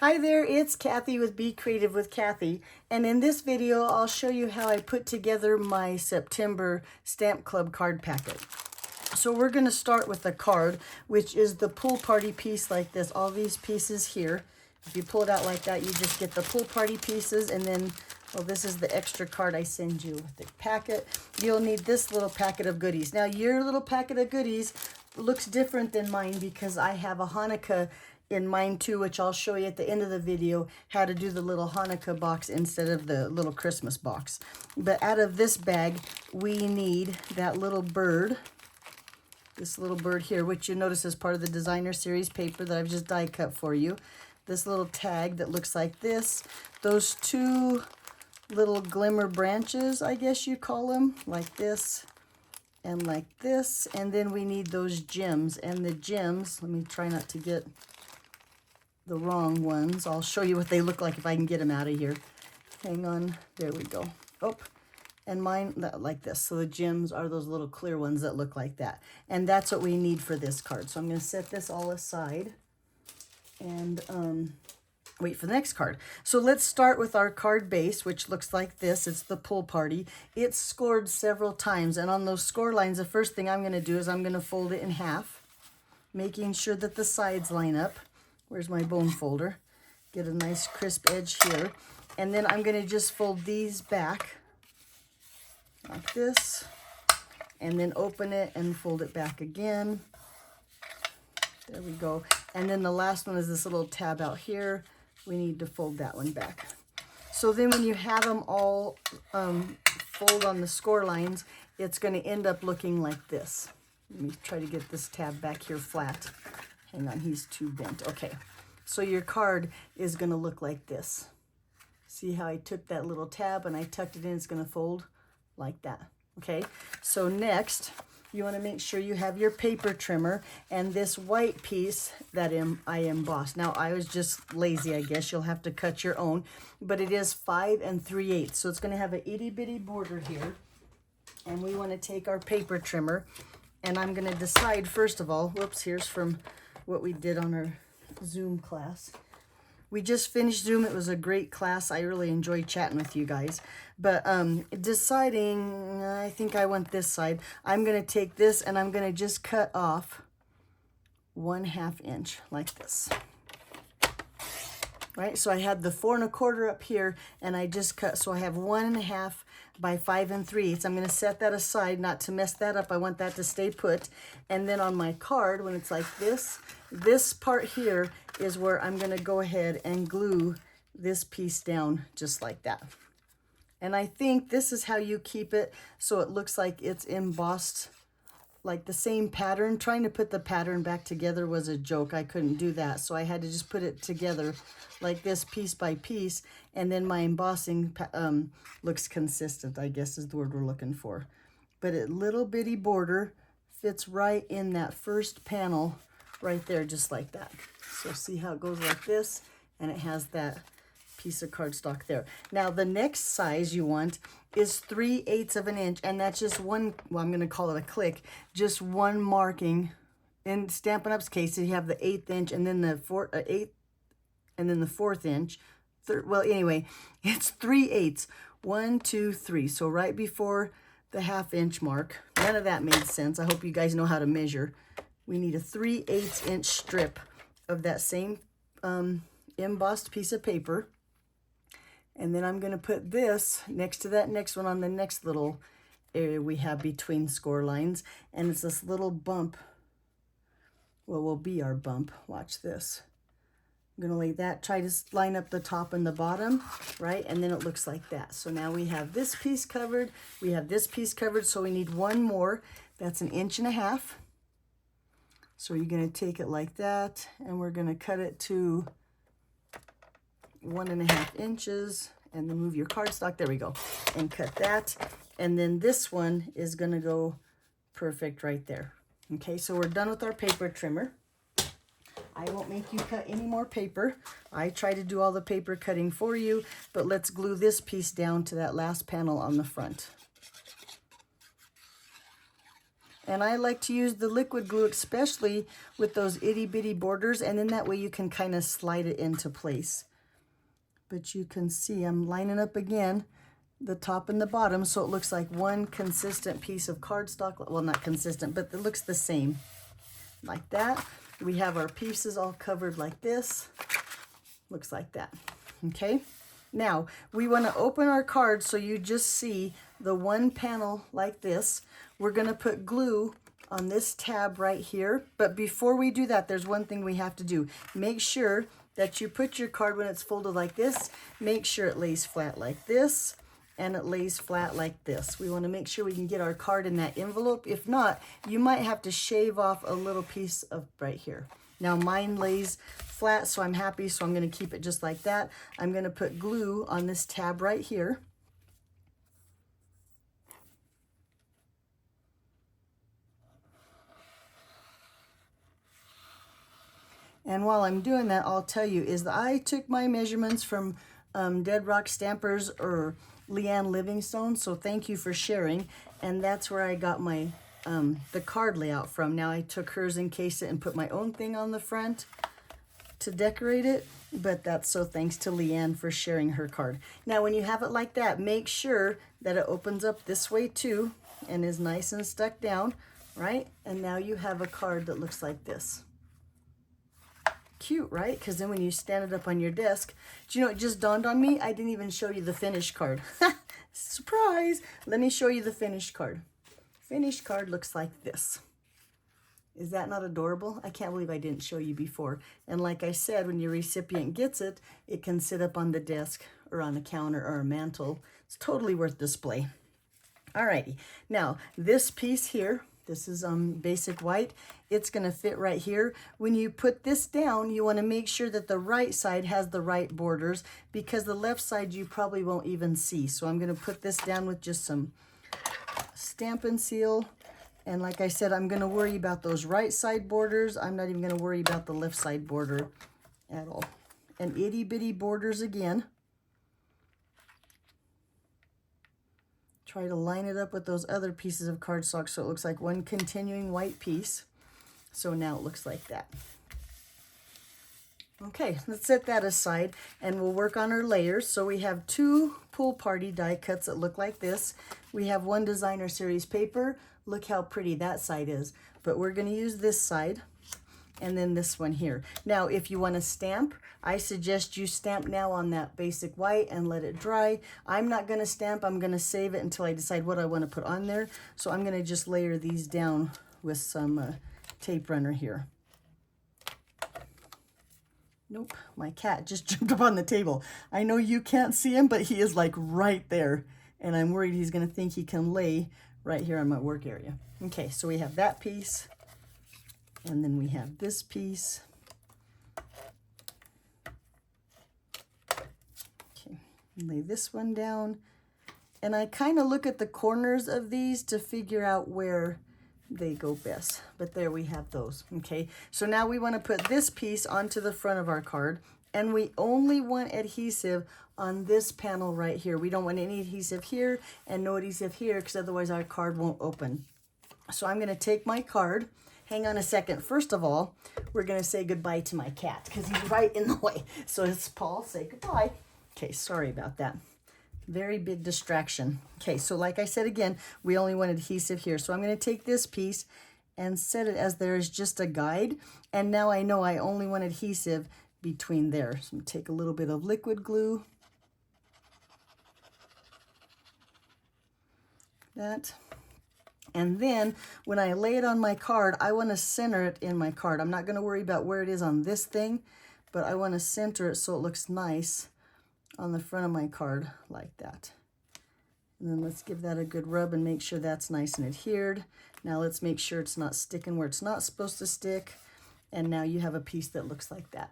Hi there, it's Kathy with Be Creative with Kathy, and in this video I'll show you how I put together my September Stamp Club card packet. So we're going to start with the card, which is the pool party piece like this, all these pieces here. If you pull it out like that, you just get the pool party pieces, and then, well, this is the extra card I send you with the packet. You'll need this little packet of goodies. Now your little packet of goodies looks different than mine because I have a Hanukkah in mine too, which I'll show you at the end of the video how to do the little Hanukkah box instead of the little Christmas box. But out of this bag, we need that little bird, this little bird here, which you notice is part of the designer series paper that I've just die cut for you. This little tag that looks like this, those two little glimmer branches, I guess you call them, like this and like this. And then we need those gems, and the gems, let me try not to get the wrong ones. I'll show you what they look like if I can get them out of here. Hang on, there we go. Oh, and mine like this. So the gems are those little clear ones that look like that. And that's what we need for this card. So I'm going to set this all aside and wait for the next card. So let's start with our card base, which looks like this. It's the pool party. It's scored several times, and on those score lines, the first thing I'm going to do is I'm going to fold it in half, making sure that the sides line up. Where's my bone folder? Get a nice crisp edge here. And then I'm going to just fold these back like this, and then open it and fold it back again. There we go. And then the last one is this little tab out here. We need to fold that one back. So then when you have them all fold on the score lines, it's going to end up looking like this. Let me try to get this tab back here flat. Hang on, he's too bent. Okay, so your card is going to look like this. See how I took that little tab and I tucked it in? It's going to fold like that. Okay, so next, you want to make sure you have your paper trimmer and this white piece that I embossed. Now, I was just lazy, I guess. You'll have to cut your own, but it is 5 3/8. So it's going to have an itty bitty border here. And we want to take our paper trimmer, and I'm going to decide, first of all, whoops, here's from what we did on our Zoom class. We just finished Zoom. It was a great class. I really enjoyed chatting with you guys. But deciding, I think I want this side. I'm going to take this and I'm going to just cut off 1/2 inch like this. Right, so I had the 4 1/4 up here, and I just cut, so I have 1.5 by 5 3/8. I'm going to set that aside, not to mess that up. I want that to stay put. And then on my card, when it's like this part here is where I'm going to go ahead and glue this piece down just like that. And I think this is how you keep it so it looks like it's embossed like the same pattern. Trying to put the pattern back together was a joke. I couldn't do that. So I had to just put it together like this, piece by piece. And then my embossing looks consistent, I guess is the word we're looking for. But a little bitty border fits right in that first panel right there, just like that. So see how it goes like this? And it has that piece of cardstock there. Now the next size you want is 3/8 of an inch, and that's just one, well, I'm going to call it a click, just one marking. In Stampin' Up's case, you have the 1/8 inch and then the 4th inch. Well, anyway, it's 3/8. 1, 2, 3. So right before the 1/2 inch mark. None of that made sense. I hope you guys know how to measure. We need a 3/8 inch strip of that same embossed piece of paper. And then I'm going to put this next to that next one on the next little area we have between score lines. And it's this little bump. Well, will be our bump. Watch this. I'm going to lay that, try to line up the top and the bottom, right? And then it looks like that. So now we have this piece covered. We have this piece covered. So we need one more. That's 1.5 inches. So you're going to take it like that. And we're going to cut it to 1.5 inches, and then move your cardstock, there we go, and cut that. And then this one is going to go perfect right there. Okay, so we're done with our paper trimmer. I won't make you cut any more paper. I try to do all the paper cutting for you, but let's glue this piece down to that last panel on the front. And I like to use the liquid glue, especially with those itty bitty borders, and then that way you can kind of slide it into place. But you can see I'm lining up again the top and the bottom so it looks like one consistent piece of cardstock. Well, not consistent, but it looks the same. Like that. We have our pieces all covered like this. Looks like that. Okay. Now, we want to open our card so you just see the one panel like this. We're going to put glue on this tab right here. But before we do that, there's one thing we have to do. Make sure that you put your card when it's folded like this. Make sure it lays flat like this and it lays flat like this. We want to make sure we can get our card in that envelope. If not, you might have to shave off a little piece of right here. Now mine lays flat, so I'm happy, so I'm going to keep it just like that. I'm going to put glue on this tab right here. And while I'm doing that, I'll tell you is that I took my measurements from Dead Rock Stampers or Leanne Livingstone, so thank you for sharing. And that's where I got my the card layout from. Now I took hers, encased it, and put my own thing on the front to decorate it, but that's so thanks to Leanne for sharing her card. Now when you have it like that, make sure that it opens up this way too and is nice and stuck down, right? And now you have a card that looks like this. Cute, right? Because then when you stand it up on your desk, do you know, it just dawned on me, I didn't even show you the finished card. Surprise! Let me show you the finished card. Finished card looks like this. Is that not adorable? I can't believe I didn't show you before. And like I said, when your recipient gets it, it can sit up on the desk or on a counter or a mantle. It's totally worth display. Alrighty, now this piece here, this is basic white. It's going to fit right here. When you put this down, you want to make sure that the right side has the right borders, because the left side you probably won't even see. So I'm going to put this down with just some Stampin' Seal. And like I said, I'm going to worry about those right side borders. I'm not even going to worry about the left side border at all. And itty bitty borders again. Try to line it up with those other pieces of cardstock so it looks like one continuing white piece. So now it looks like that. Okay, let's set that aside and we'll work on our layers. So we have two Pool Party die cuts that look like this. We have one Designer Series paper. Look how pretty that side is. But we're going to use this side and then this one here. Now, if you want to stamp, I suggest you stamp now on that basic white and let it dry. I'm not going to stamp. I'm going to save it until I decide what I want to put on there. So I'm going to just layer these down with some tape runner here. Nope, my cat just jumped up on the table. I know you can't see him, but he is like right there. And I'm worried he's going to think he can lay right here on my work area. Okay, so we have that piece. And then we have this piece. Okay, lay this one down. And I kind of look at the corners of these to figure out where they go best. But there we have those. Okay, so now we want to put this piece onto the front of our card. And we only want adhesive on this panel right here. We don't want any adhesive here and no adhesive here, because otherwise our card won't open. So I'm going to take my card. Hang on a second. First of all, we're going to say goodbye to my cat because he's right in the way. So it's Paul, say goodbye. Okay, sorry about that. Very big distraction. Okay, so like I said again, we only want adhesive here. So I'm going to take this piece and set it as there is just a guide. And now I know I only want adhesive between there. So I'm going to take a little bit of liquid glue. That. And then when I lay it on my card, I want to center it in my card. I'm not going to worry about where it is on this thing, but I want to center it so it looks nice on the front of my card like that. And then let's give that a good rub and make sure that's nice and adhered. Now let's make sure it's not sticking where it's not supposed to stick. And now you have a piece that looks like that.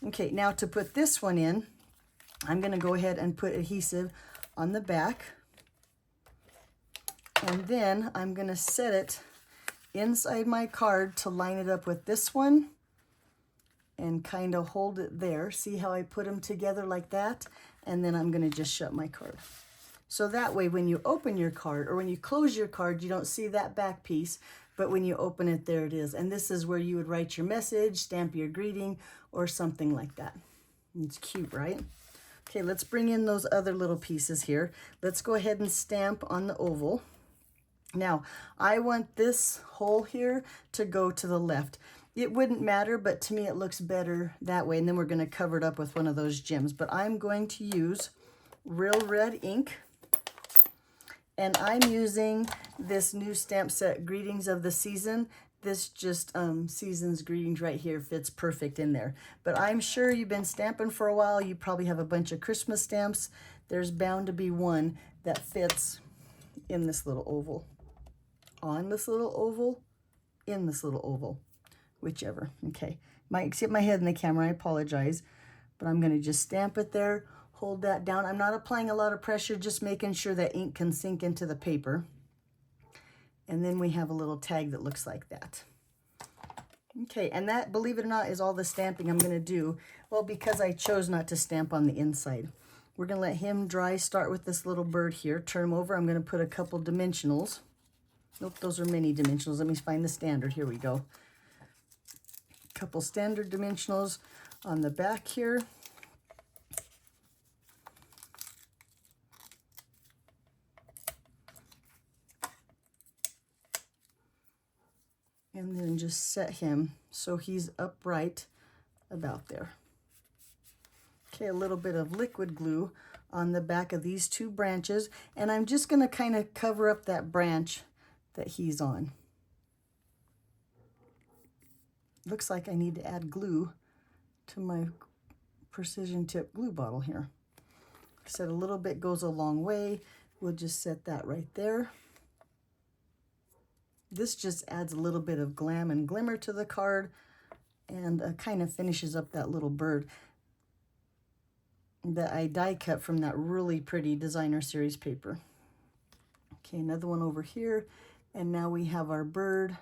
Okay, now to put this one in, I'm going to go ahead and put adhesive on the back. And then I'm going to set it inside my card to line it up with this one and kind of hold it there. See how I put them together like that? And then I'm going to just shut my card. So that way when you open your card or when you close your card, you don't see that back piece, but when you open it, there it is. And this is where you would write your message, stamp your greeting, or something like that. It's cute, right? Okay, let's bring in those other little pieces here. Let's go ahead and stamp on the oval. Now, I want this hole here to go to the left. It wouldn't matter, but to me it looks better that way. And then we're going to cover it up with one of those gems. But I'm going to use Real Red ink. And I'm using this new stamp set, Greetings of the Season. This just Season's Greetings right here fits perfect in there. But I'm sure you've been stamping for a while. You probably have a bunch of Christmas stamps. There's bound to be one that fits in this little oval. On this little oval, in this little oval, whichever. Okay, might hit my head in the camera, I apologize, but I'm going to just stamp it there, hold that down. I'm not applying a lot of pressure, just making sure that ink can sink into the paper. And then we have a little tag that looks like that. Okay, and that, believe it or not, is all the stamping I'm going to do. Well, because I chose not to stamp on the inside. We're going to let him dry, start with this little bird here, turn him over. I'm going to put a couple dimensionals. Nope, those are mini dimensionals. Let me find the standard. Here we go. A couple standard dimensionals on the back here. And then just set him so he's upright about there. Okay, a little bit of liquid glue on the back of these two branches. And I'm just going to kind of cover up that branch that he's on. Looks like I need to add glue to my precision tip glue bottle here. I said a little bit goes a long way. We'll just set that right there. This just adds a little bit of glam and glimmer to the card and kind of finishes up that little bird that I die cut from that really pretty designer series paper. Okay, another one over here. And now we have our bird,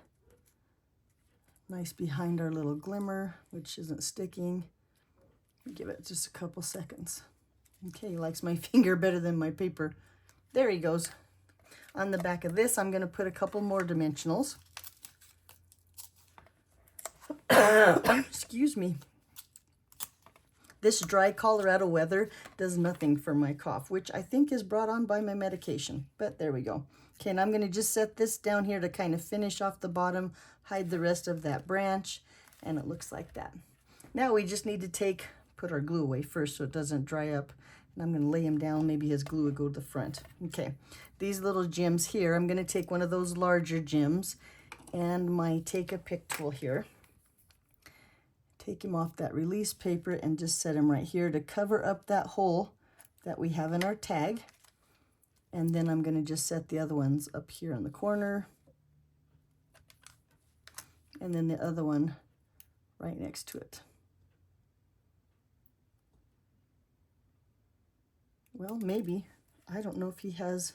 nice behind our little glimmer, which isn't sticking. Give it just a couple seconds. Okay, he likes my finger better than my paper. There he goes. On the back of this, I'm going to put a couple more dimensionals. Excuse me. This dry Colorado weather does nothing for my cough, which I think is brought on by my medication, but there we go. Okay, and I'm going to just set this down here to kind of finish off the bottom, hide the rest of that branch, and it looks like that. Now we just need to put our glue away first so it doesn't dry up. And I'm going to lay him down. Maybe his glue would go to the front. Okay, these little gems here, I'm going to take one of those larger gems and my Take a Pick tool here. Take him off that release paper and just set him right here to cover up that hole that we have in our tag. And then I'm going to just set the other ones up here in the corner. And then the other one right next to it. Well, maybe. I don't know if he has...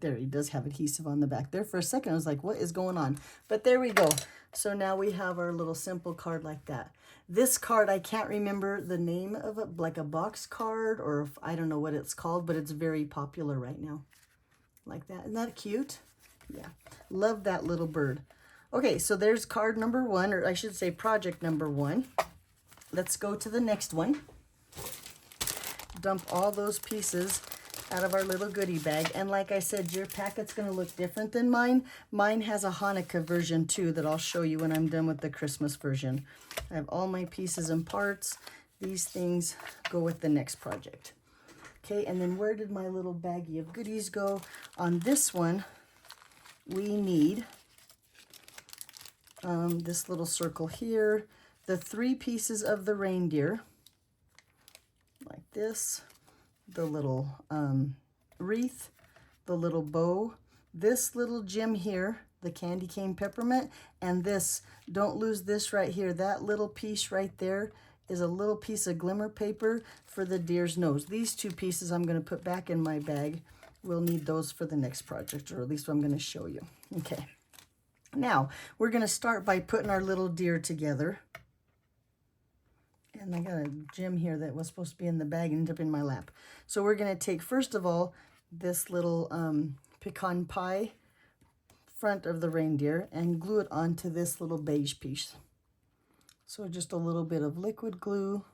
There, he does have adhesive on the back. There for a second, I was like, what is going on? But there we go. So now we have our little simple card like that. This card, I can't remember the name of it, like a box card, or I don't know what it's called, but it's very popular right now. Like that. Isn't that cute? Yeah. Love that little bird. Okay, so there's card number one, or I should say project number one. Let's go to the next one. Dump all those pieces out of our little goodie bag. And like I said, your packet's going to look different than mine. Mine has a Hanukkah version too that I'll show you when I'm done with the Christmas version. I have all my pieces and parts. These things go with the next project. Okay, and then where did my little baggie of goodies go? On this one, we need this little circle here, the 3 pieces of the reindeer, like this, the little wreath, the little bow, this little gem here, the candy cane peppermint, and this, don't lose this right here, that little piece right there is a little piece of glimmer paper for the deer's nose. These 2 pieces I'm going to put back in my bag. We'll need those for the next project, or at least I'm going to show you. Okay. Now, we're going to start by putting our little deer together. And I got a gem here that was supposed to be in the bag and ended up in my lap. So we're going to take, first of all, this little pecan pie front of the reindeer and glue it onto this little beige piece. So just a little bit of liquid glue.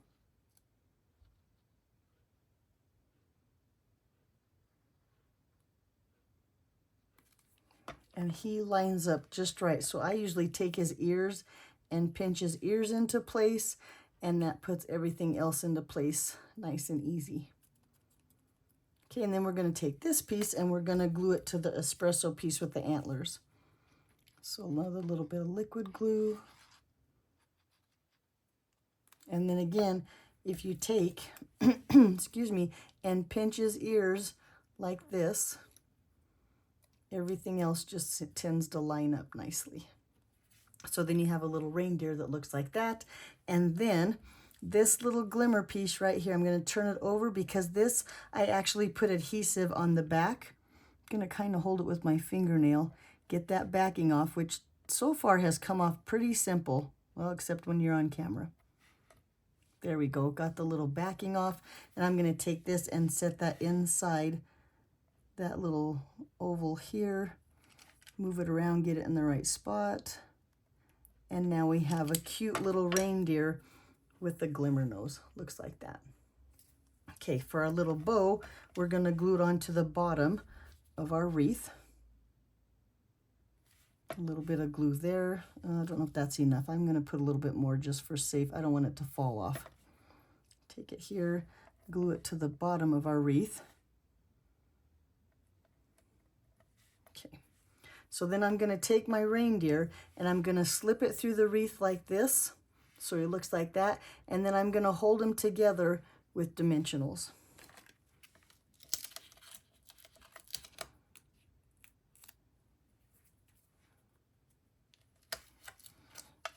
And he lines up just right. So I usually take his ears and pinch his ears into place, and that puts everything else into place nice and easy. Okay, and then we're going to take this piece and we're going to glue it to the espresso piece with the antlers. So another little bit of liquid glue. And then again, if you take, excuse me, and pinch his ears like this, everything else just tends to line up nicely. So then you have a little reindeer that looks like that. And then this little glimmer piece right here, I'm going to turn it over because this, I actually put adhesive on the back. I'm going to kind of hold it with my fingernail, get that backing off, which so far has come off pretty simple. Well, except when you're on camera. There we go, got the little backing off. And I'm going to take this and set that inside that little oval here. Move it around, get it in the right spot. And now we have a cute little reindeer with the glimmer nose. Looks like that. Okay, for our little bow, we're going to glue it onto the bottom of our wreath. A little bit of glue there. I don't know if that's enough. I'm going to put a little bit more just for safe. I don't want it to fall off. Take it here, glue it to the bottom of our wreath. Okay. So then I'm going to take my reindeer and I'm going to slip it through the wreath like this. So it looks like that. And then I'm going to hold them together with dimensionals.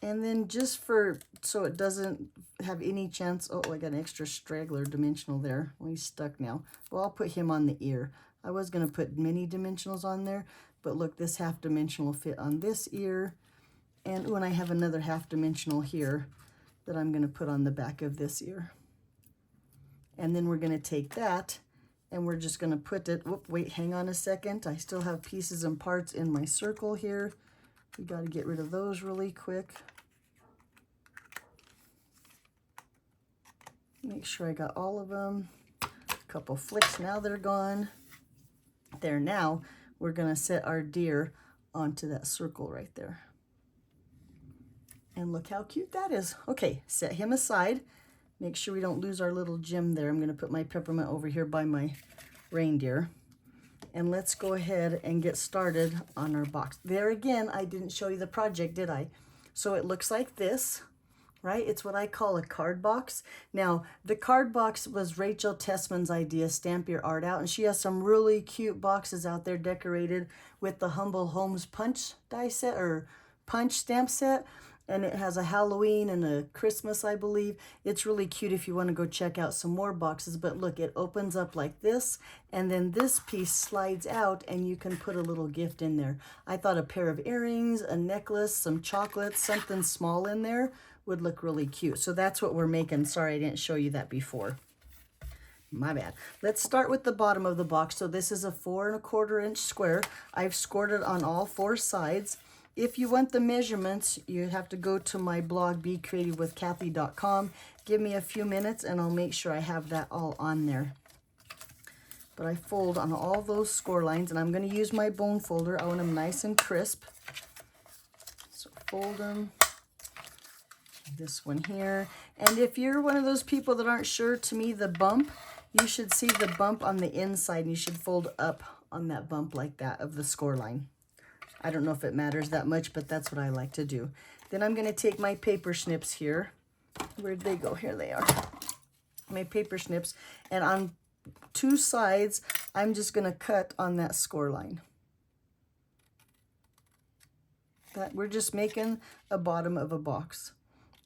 And then just for, so it doesn't have any chance, oh, I got an extra straggler dimensional there. Well, he's stuck now. Well, I'll put him on the ear. I was going to put mini dimensionals on there, but look, this half dimensional will fit on this ear. And when I have another half dimensional here that I'm going to put on the back of this ear. And then we're going to take that and we're just going to put it, whoop, wait, hang on a second. I still have pieces and parts in my circle here. We got to get rid of those really quick. Make sure I got all of them. A couple flicks, now they're gone. There, now we're going to set our deer onto that circle right there. And look how cute that is. Okay, set him aside. Make sure we don't lose our little gem there. I'm going to put my peppermint over here by my reindeer. And let's go ahead and get started on our box. There again, I didn't show you the project, did I? So it looks like this, right? It's what I call a card box. Now, the card box was Rachel Tessman's idea, Stamp Your Art Out, and she has some really cute boxes out there decorated with the Humble Homes punch die set, or punch stamp set. And it has a Halloween and a Christmas, I believe. It's really cute if you want to go check out some more boxes. But look, it opens up like this, and then this piece slides out, and you can put a little gift in there. I thought a pair of earrings, a necklace, some chocolates, something small in there would look really cute. So that's what we're making. Sorry, I didn't show you that before. My bad. Let's start with the bottom of the box. So this is a 4 1/4 inch square. I've scored it on all 4 sides. If you want the measurements, you have to go to my blog, becreativewithkathy.com. Give me a few minutes and I'll make sure I have that all on there. But I fold on all those score lines, and I'm going to use my bone folder. I want them nice and crisp. So fold them. This one here. And if you're one of those people that aren't sure, to me, the bump, you should see the bump on the inside, and you should fold up on that bump like that of the score line. I don't know if it matters that much, but that's what I like to do. Then I'm going to take my paper snips here. Where'd they go? Here they are. My paper snips. And on 2 sides, I'm just going to cut on that score line. We're just making a bottom of a box.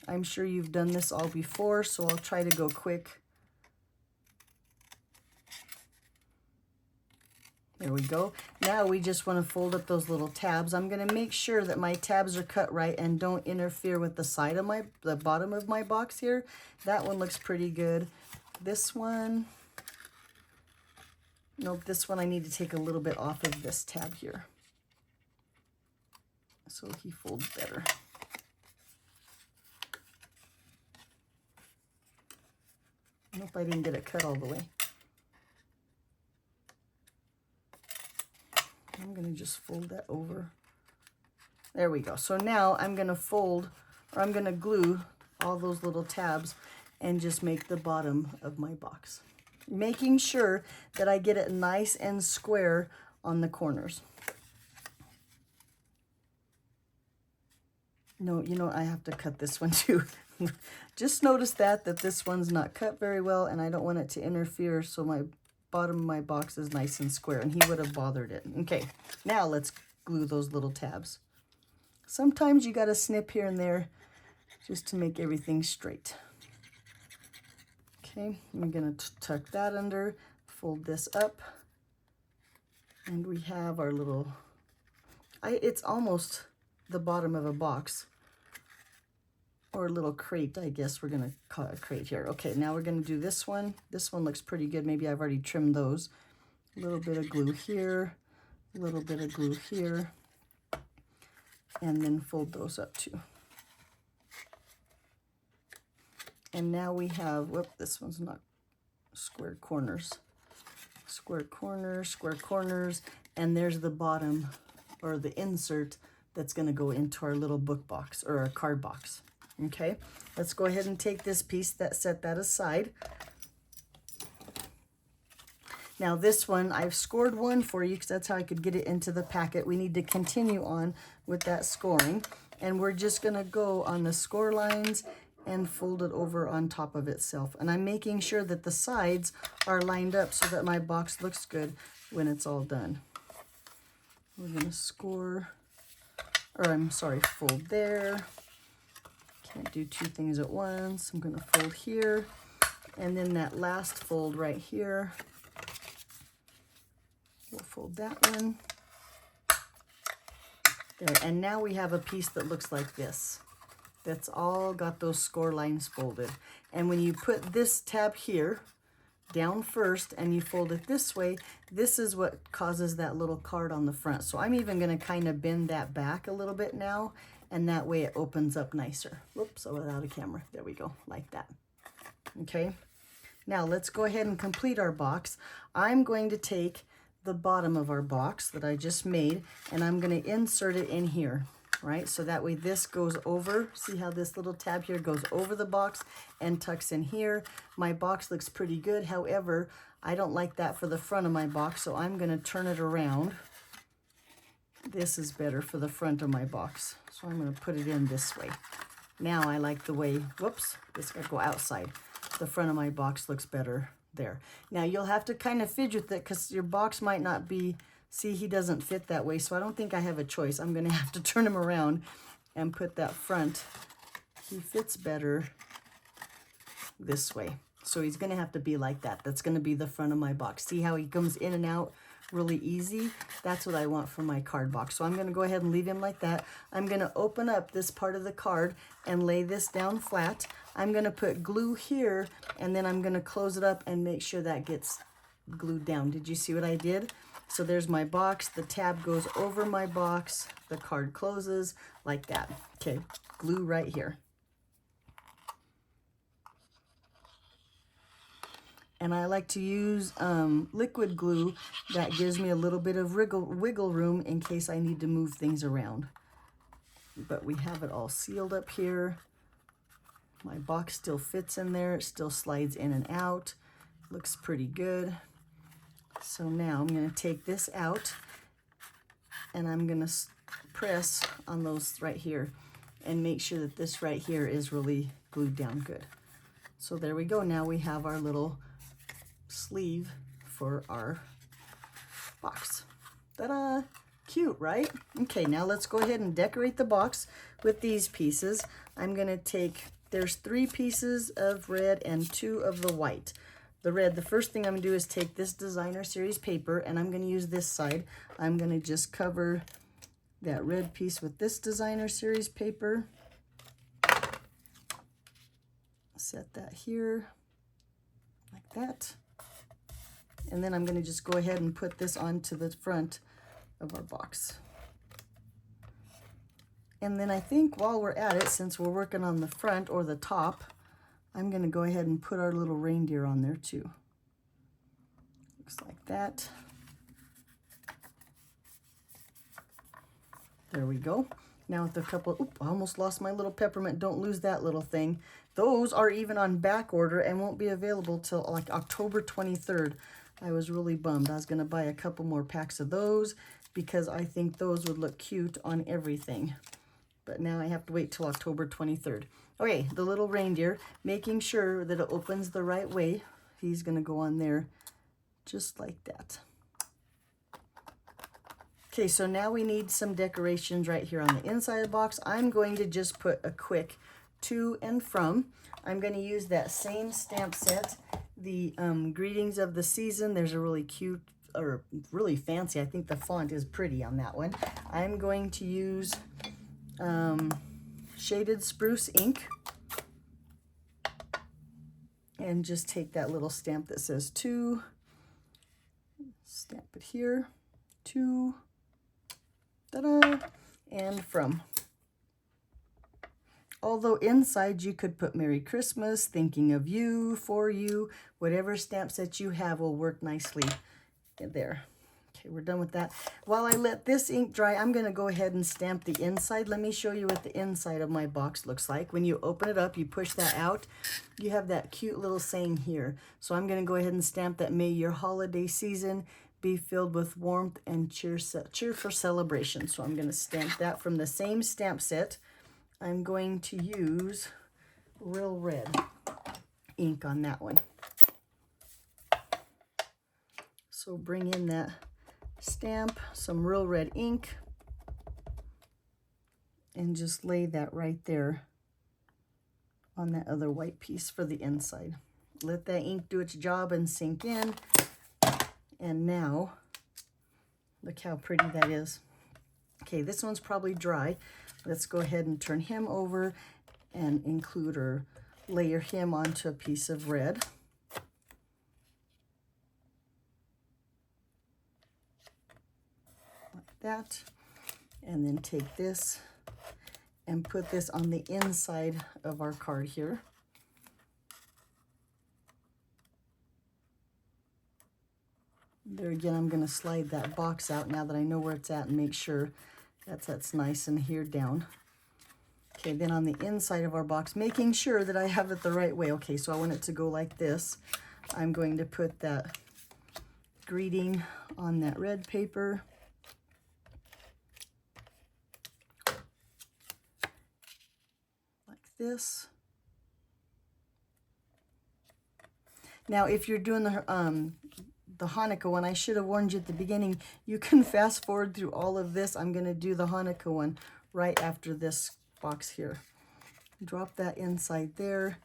I'm sure you've done this all before, so I'll try to go quick. There we go. Now we just want to fold up those little tabs. I'm going to make sure that my tabs are cut right and don't interfere with the side of the bottom of my box here. That one looks pretty good. This one, nope, this one I need to take a little bit off of this tab here, so he folds better. Nope, I didn't get it cut all the way. I'm going to just fold that over. There we go. So now I'm going to fold, or I'm going to glue all those little tabs and just make the bottom of my box. Making sure that I get it nice and square on the corners. No, you know, I have to cut this one too. Just notice that this one's not cut very well, and I don't want it to interfere, so my bottom of my box is nice and square, and he would have bothered it. Okay, now let's glue those little tabs. Sometimes you got to snip here and there just to make everything straight. Okay, I'm going to tuck that under, fold this up, and we have our little, it's almost the bottom of a box, or a little crate, I guess we're going to call it a crate here. Okay, now we're going to do this one. This one looks pretty good. Maybe I've already trimmed those. A little bit of glue here, a little bit of glue here, and then fold those up too. And now we have, whoop, this one's not square corners. Square corners, square corners, and there's the bottom, or the insert that's going to go into our little book box, or our card box. Okay, let's go ahead and take this piece, set that aside. Now this one, I've scored one for you because that's how I could get it into the packet. We need to continue on with that scoring, and we're just going to go on the score lines and fold it over on top of itself. And I'm making sure that the sides are lined up so that my box looks good when it's all done. We're going to score, or I'm sorry, fold there. Can't do two things at once. I'm going to fold here, and then that last fold right here, we'll fold that one. There, and now we have a piece that looks like this. That's all got those score lines folded. And when you put this tab here down first and you fold it this way, this is what causes that little card on the front. So I'm even going to kind of bend that back a little bit now, and that way it opens up nicer. Whoops, I went out of camera. There we go, like that. Okay, now let's go ahead and complete our box. I'm going to take the bottom of our box that I just made, and I'm going to insert it in here, right? So that way this goes over. See how this little tab here goes over the box and tucks in here. My box looks pretty good. However, I don't like that for the front of my box, so I'm going to turn it around. This is better for the front of my box, so I'm going to put it in this way. Now I like the way, whoops, this got to go outside. The front of my box looks better there. Now you'll have to kind of fidget with it because your box might not be, see, he doesn't fit that way, so I don't think I have a choice. I'm going to have to turn him around and put that front. He fits better this way. So he's going to have to be like that. That's going to be the front of my box. See how he comes in and out really easy? That's what I want for my card box. So I'm going to go ahead and leave him like that. I'm going to open up this part of the card and lay this down flat. I'm going to put glue here, and then I'm going to close it up and make sure that gets glued down. Did you see what I did? So there's my box. The tab goes over my box. The card closes like that. Okay, glue right here. And I like to use liquid glue that gives me a little bit of wiggle room in case I need to move things around. But we have it all sealed up here. My box still fits in there. It still slides in and out. Looks pretty good. So now I'm going to take this out, and I'm going to press on those right here and make sure that this right here is really glued down good. So there we go. Now we have our little sleeve for our box. Ta-da! Cute, right? Okay, now let's go ahead and decorate the box with these pieces. I'm going to take, there's 3 pieces of red and 2 of the white. the red, the first thing I'm going to do is take this designer series paper, and I'm going to use this side. I'm going to just cover that red piece with this designer series paper. Set that here like that. And then I'm going to just go ahead and put this onto the front of our box. And then I think while we're at it, since we're working on the front or the top, I'm going to go ahead and put our little reindeer on there too. Looks like that. There we go. Now with a couple, I almost lost my little peppermint. Don't lose that little thing. Those are even on back order and won't be available till like October 23rd. I was really bummed. I was going to buy a couple more packs of those because I think those would look cute on everything. But now I have to wait till October 23rd. Okay, the little reindeer, making sure that it opens the right way. He's going to go on there just like that. Okay, so now we need some decorations right here on the inside of the box. I'm going to just put a quick to and from. I'm going to use that same stamp set, the greetings of the season. There's a really cute, or really fancy, I think the font is pretty on that one. I'm going to use shaded spruce ink and just take that little stamp that says to, stamp it here, to, ta-da, and from. Although inside you could put Merry Christmas, thinking of you, for you, whatever stamp set you have will work nicely there. Okay, we're done with that. While I let this ink dry, I'm going to go ahead and stamp the inside. Let me show you what the inside of my box looks like. When you open it up, you push that out, you have that cute little saying here. So I'm going to go ahead and stamp that, may your holiday season be filled with warmth and cheer for celebration. So I'm going to stamp that from the same stamp set. I'm going to use Real Red ink on that one. So bring in that stamp, some Real Red ink, and just lay that right there on that other white piece for the inside. Let that ink do its job and sink in. And now, look how pretty that is. Okay, this one's probably dry. Let's go ahead and turn him over and include or layer him onto a piece of red. Like that. And then take this and put this on the inside of our card here. There again, I'm going to slide that box out now that I know where it's at and make sure that's nice and here down. Okay, then on the inside of our box, making sure that I have it the right way. Okay, so I want it to go like this. I'm going to put that greeting on that red paper. Like this. Now, if you're doing the Hanukkah one, I should have warned you at the beginning, you can fast forward through all of this. I'm going to do the Hanukkah one right after this box here. Drop that inside there.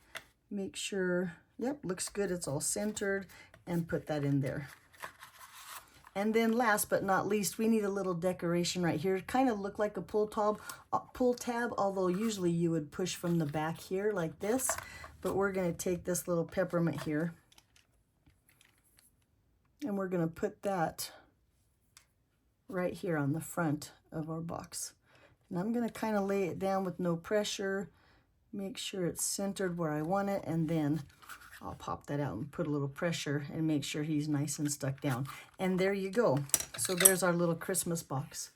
Make sure, yep, looks good. It's all centered, and put that in there. And then last but not least, we need a little decoration right here. Kind of look like a pull tab, although usually you would push from the back here like this. But we're going to take this little peppermint here, and we're going to put that right here on the front of our box. And I'm going to kind of lay it down with no pressure, make sure it's centered where I want it, and then I'll pop that out and put a little pressure and make sure he's nice and stuck down. And there you go. So there's our little Christmas box.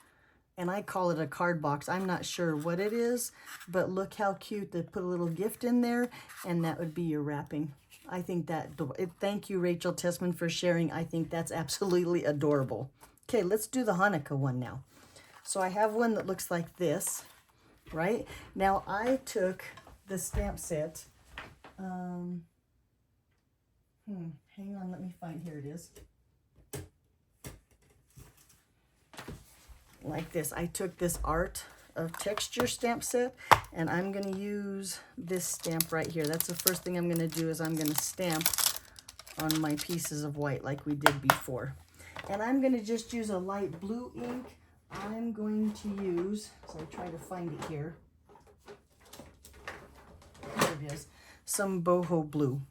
And I call it a card box. I'm not sure what it is, but look how cute to put a little gift in there, and that would be your wrapping. I think that, thank you, Rachel Tessman, for sharing. I think that's absolutely adorable. Okay, let's do the Hanukkah one now. So I have one that looks like this, right? Now I took the stamp set. Hang on, let me find, here it is. Like this. I took this Art of Texture stamp set, and I'm going to use this stamp right here. That's the first thing I'm going to do, is I'm going to stamp on my pieces of white like we did before. And I'm going to just use a light blue ink. I'm going to use, so I try to find it here. Here it is, some boho blue.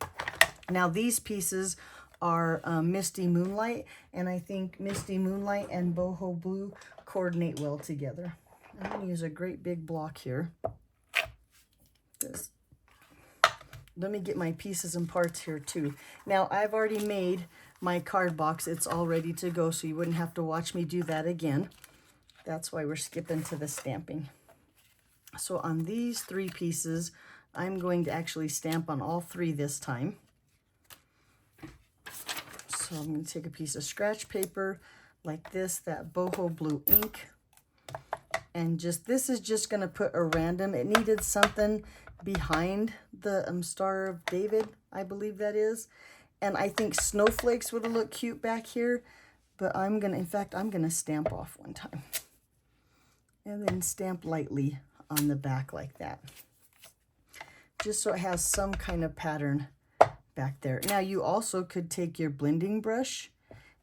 Now these pieces are Misty Moonlight, and I think Misty Moonlight and boho blue coordinate well together. I'm going to use a great big block here. Let me get my pieces and parts here too. Now I've already made my card box. It's all ready to go, so you wouldn't have to watch me do that again. That's why we're skipping to the stamping. So on these 3 pieces, I'm going to actually stamp on all 3 this time. So I'm going to take a piece of scratch paper like this, that boho blue ink, and this is just going to put a random, it needed something behind the Star of David, I believe that is. And I think snowflakes would have looked cute back here, but I'm going to stamp off one time. And then stamp lightly on the back like that. Just so it has some kind of pattern back there. Now you also could take your blending brush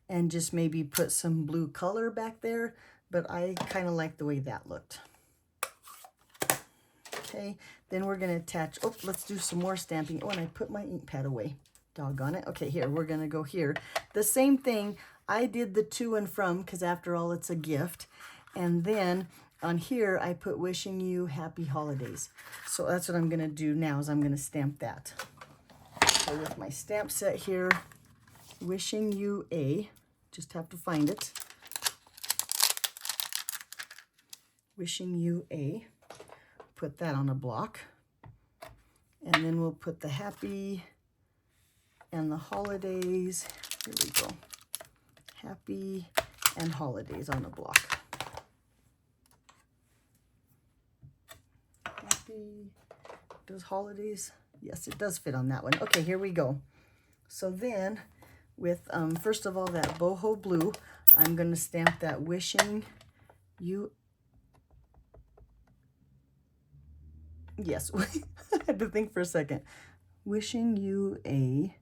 and just maybe put some blue color back there, but I kind of like the way that looked. Okay, then we're going to attach, oh, let's do some more stamping. Oh, and I put my ink pad away. Doggone it. Okay, here, we're going to go here. The same thing, I did the to and from, because after all, it's a gift. And then on here, I put wishing you happy holidays. So that's what I'm going to do now, is I'm going to stamp that. So with my stamp set here, wishing you a, just have to find it. Wishing you a, put that on a block. And then we'll put the happy and the holidays. Here we go. Happy and holidays on a block. Happy, does holidays? Yes, it does fit on that one. Okay, here we go. So then with, first of all, that boho blue, I'm going to stamp that wishing you, yes, I had to think for a second. Wishing you a,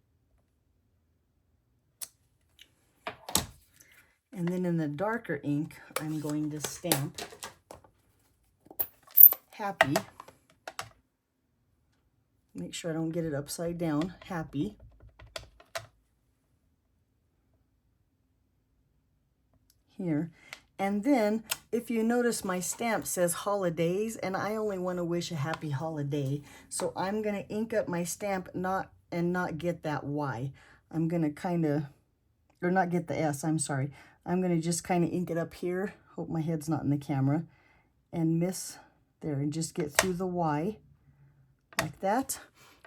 and then in the darker ink, I'm going to stamp happy. Make sure I don't get it upside down. Happy. Here. And then, if you notice, my stamp says holidays, and I only want to wish a happy holiday. So I'm going to ink up my stamp not get that Y. I'm going to kind of, or not get the S, I'm sorry. I'm going to just kind of ink it up here. Hope my head's not in the camera. And miss there, and just get through the Y. Like that.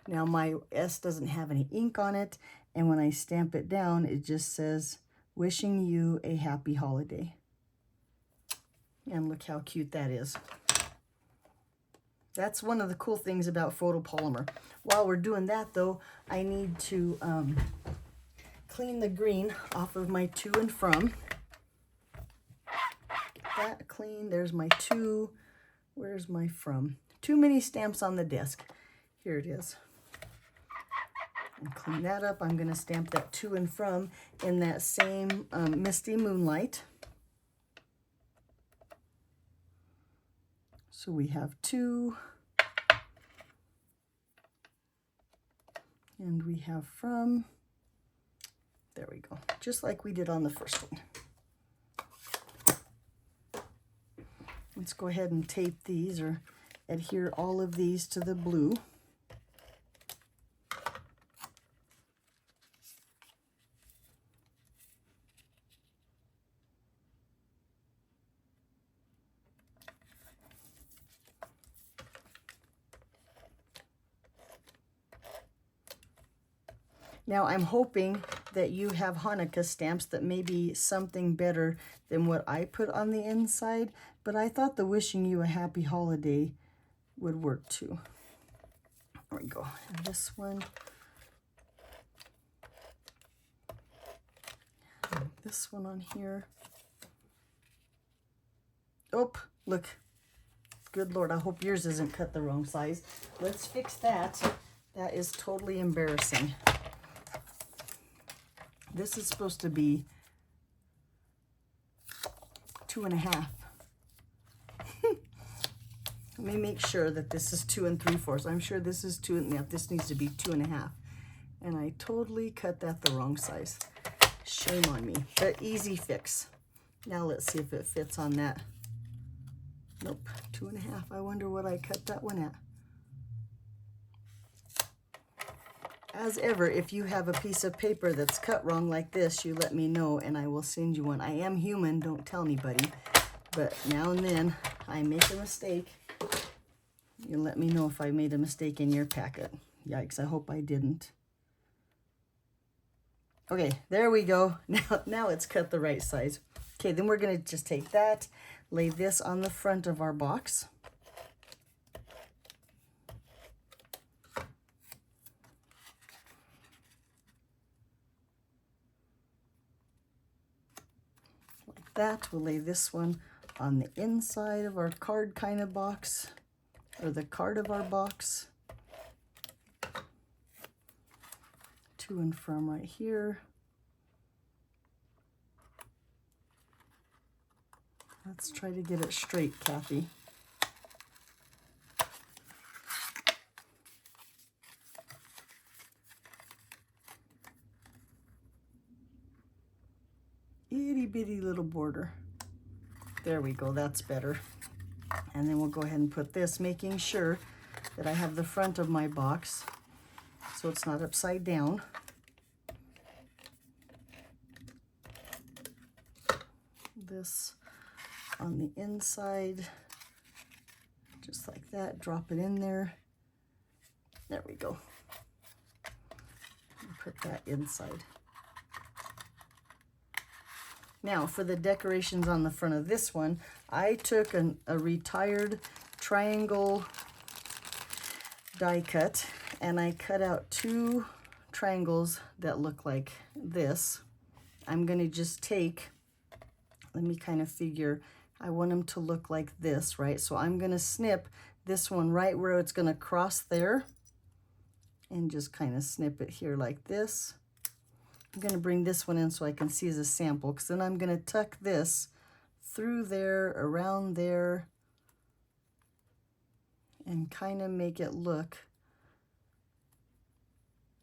Now my S doesn't have any ink on it, and when I stamp it down, it just says, wishing you a happy holiday. And look how cute that is. That's one of the cool things about photopolymer. While we're doing that though, I need to clean the green off of my to and from. Get that clean, there's my to, where's my from? Too many stamps on the desk. Here it is. And clean that up. I'm going to stamp that to and from in that same Misty Moonlight. So we have 2. And we have from. There we go. Just like we did on the first one. Let's go ahead and tape these or adhere all of these to the blue. Now I'm hoping that you have Hanukkah stamps that may be something better than what I put on the inside, but I thought the wishing you a happy holiday would work too. There we go. And this one. And this one on here. Oh, look. Good Lord, I hope yours isn't cut the wrong size. Let's fix that. That is totally embarrassing. This is supposed to be 2.5. Let me make sure that this is 2 3/4. I'm sure this is 2 1/2. This needs to be 2.5. And I totally cut that the wrong size. Shame on me, but easy fix. Now let's see if it fits on that. Nope, 2.5. I wonder what I cut that one at. As ever, if you have a piece of paper that's cut wrong like this, you let me know and I will send you one. I am human, don't tell anybody, but now and then I make a mistake. You let me know if I made a mistake in your packet. Yikes, I hope I didn't. Okay, there we go. Now it's cut the right size. Okay, then we're gonna just take that, lay this on the front of our box. Like that. We'll lay this one on the inside of our card kind of box, or the card of our box. To and from right here. Let's try to get it straight, Kathy. Itty bitty little border. There we go, that's better. And then we'll go ahead and put this, making sure that I have the front of my box so it's not upside down. This on the inside, just like that, drop it in there. There we go. And put that inside. Now for the decorations on the front of this one, I took a retired triangle die cut and I cut out 2 triangles that look like this. I'm gonna just take, let me kind of figure, I want them to look like this, right? So I'm gonna snip this one right where it's gonna cross there and just kind of snip it here like this. I'm gonna bring this one in so I can see as a sample, because then I'm gonna tuck this through there, around there, and kind of make it look,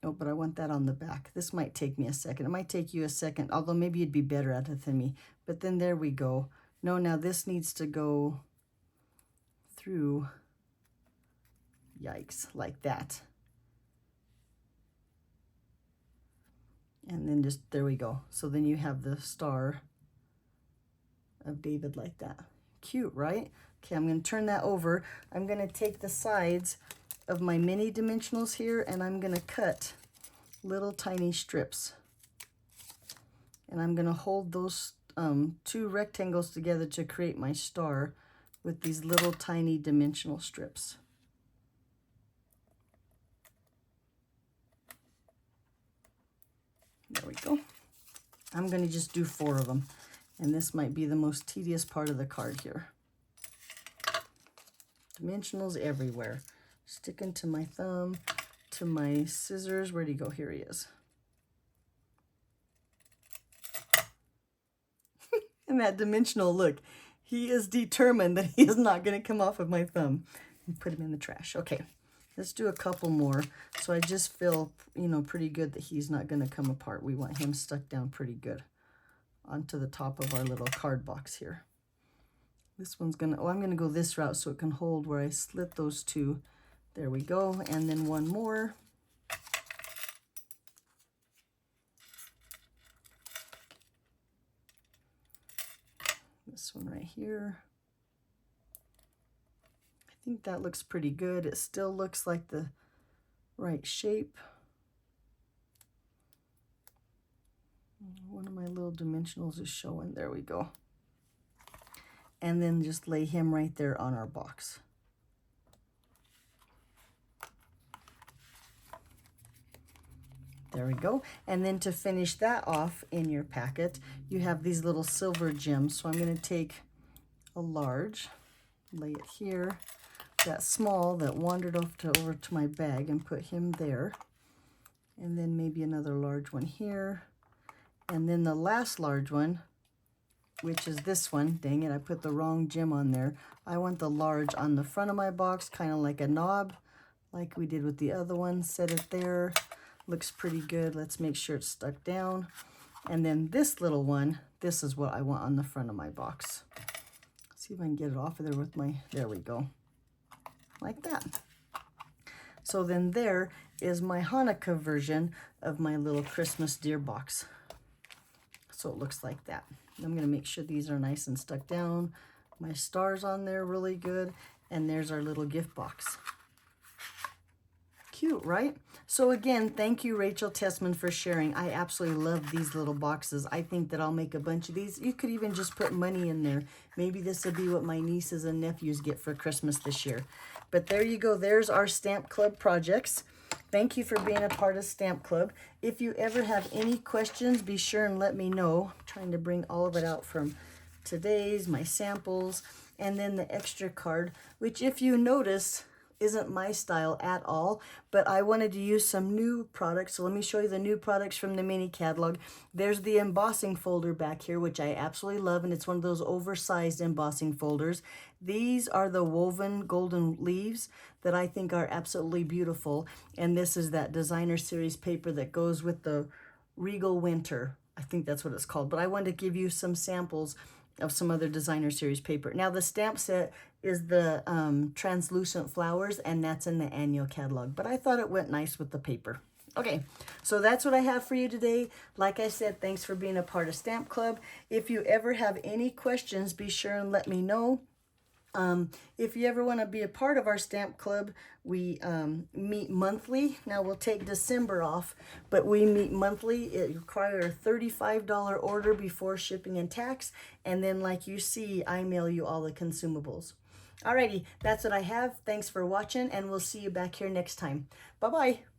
oh, but I want that on the back. This might take me a second. It might take you a second, although maybe you'd be better at it than me. But then there we go. No, now this needs to go through, yikes, like that. And then just, there we go. So then you have the Star of David like that. Cute, right? Okay, I'm going to turn that over. I'm going to take the sides of my mini dimensionals here and I'm going to cut little tiny strips. And I'm going to hold those 2 rectangles together to create my star with these little tiny dimensional strips. There we go. I'm going to just do 4 of them. And this might be the most tedious part of the card here. Dimensionals everywhere. Sticking to my thumb, to my scissors. Where'd he go? Here he is. And that dimensional, look. He is determined that he is not going to come off of my thumb. And put him in the trash. Okay. Let's do a couple more. So I just feel, you know, pretty good that he's not going to come apart. We want him stuck down pretty good onto the top of our little card box here. This one's going to, oh, I'm going to go this route so it can hold where I slit those 2. There we go. And then one more. This one right here. I think that looks pretty good. It still looks like the right shape. One of my little dimensionals is showing. There we go. And then just lay him right there on our box. There we go. And then to finish that off in your packet, you have these little silver gems. So I'm going to take a large, lay it here, that small that wandered over to my bag and put him there. And then maybe another large one here. And then the last large one, which is this one. Dang it, I put the wrong gem on there. I want the large on the front of my box, kind of like a knob, like we did with the other one. Set it there. Looks pretty good. Let's make sure it's stuck down. And then this little one, this is what I want on the front of my box. Let's see if I can get it off of there with my, there we go. Like that. So then there is my Hanukkah version of my little Christmas deer box. So it looks like that. I'm going to make sure these are nice and stuck down. My stars on there really good. And there's our little gift box. Cute, right? So again, thank you, Rachel Tessman, for sharing. I absolutely love these little boxes. I think that I'll make a bunch of these. You could even just put money in there. Maybe this will be what my nieces and nephews get for Christmas this year. But there you go. There's our Stamp Club projects. Thank you for being a part of Stamp Club. If you ever have any questions, be sure and let me know. I'm trying to bring all of it out from today's, my samples, and then the extra card, which if you notice, isn't my style at all, but I wanted to use some new products. So let me show you the new products from the mini catalog. There's the embossing folder back here, which I absolutely love, and it's one of those oversized embossing folders. These are the woven golden leaves that I think are absolutely beautiful, and this is that designer series paper that goes with the Regal Winter. I think that's what it's called, but I wanted to give you some samples of some other designer series paper. Now the stamp set is the translucent flowers, and that's in the annual catalog, but I thought it went nice with the paper. Okay, so that's what I have for you today. Like I said, thanks for being a part of Stamp Club. If you ever have any questions, be sure and let me know. If you ever want to be a part of our Stamp Club, we meet monthly. Now we'll take December off, but we meet monthly. It requires a $35 order before shipping and tax, and then like you see, I mail you all the consumables. Alrighty, that's what I have. Thanks for watching, and we'll see you back here next time. Bye-bye.